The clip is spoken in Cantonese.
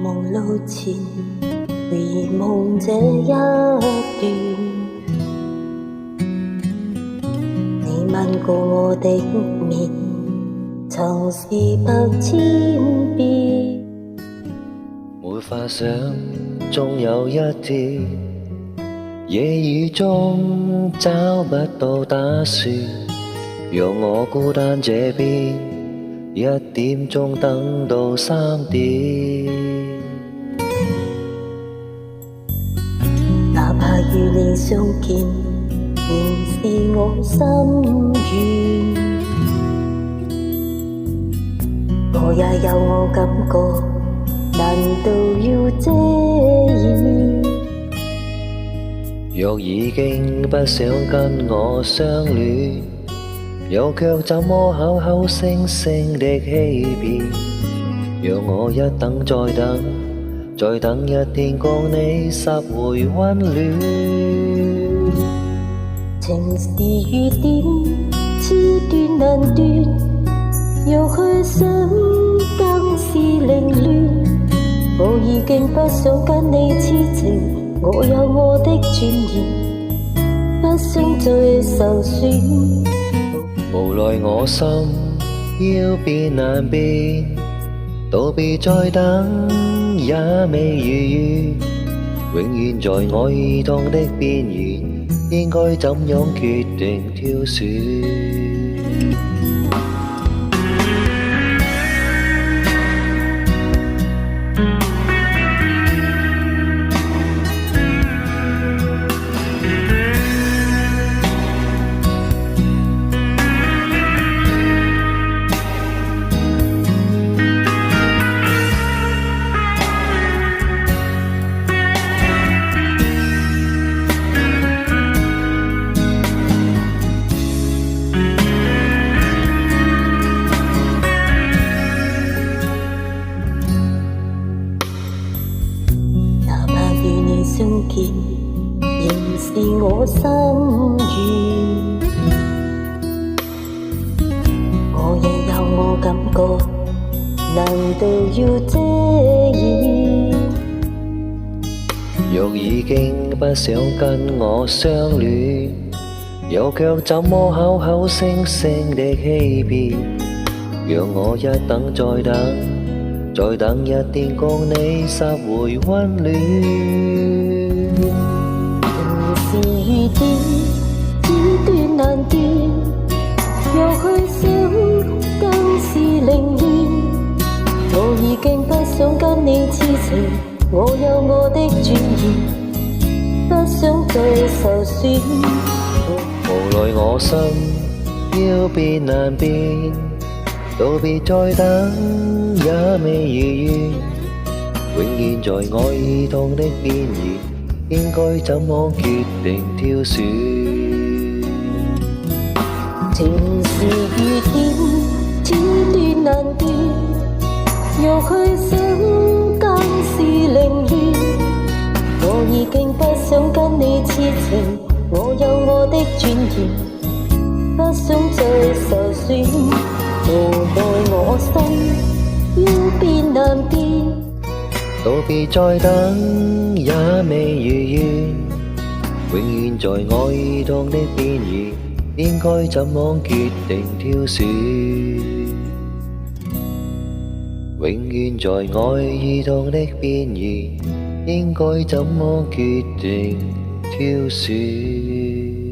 夢路前，回夢這一段。你吻過我的面，曾是百千遍。沒法想，終有一天，夜雨中找不到打算，讓我孤單這邊，1點鐘等到3點。哪怕與你相見，仍是我心願。我也有我感覺，難道要遮掩？若已經不想跟我相戀，又卻怎麼口口聲聲的欺騙？讓我一等再等，再等一天共你拾回溫暖。情是雨點，似斷難斷，又去想更是凌亂。我已經不想跟你痴情，我有我的尊嚴，不想再受損。無奈我心要變難變，道別再等也未如願，永遠在愛痛的邊緣，應該怎樣決定挑選？相見仍是我心願，我也有我感覺，難道要遮掩？若已經不想跟我相戀，又卻怎麼口口聲聲的欺騙？讓我一等再等，再等一天共你拾回溫暖。情是雨點，只斷難斷，又去想更是凌亂。我已經不想跟你痴情，我有我的尊嚴，不想再受損。無奈我心要變難變，道別再等也未如願，永遠在愛痛的邊緣，應該怎麼決定挑選？情是雨點，似斷難斷，又去想更是凌亂。我已經不想跟你痴情，我有我的尊嚴，不想再受損。無奈我心要變難變，道別再等也未如願，永遠在愛痛的邊緣，應該怎麼決定挑選？永遠在愛痛的邊緣，應該怎麼決定挑選？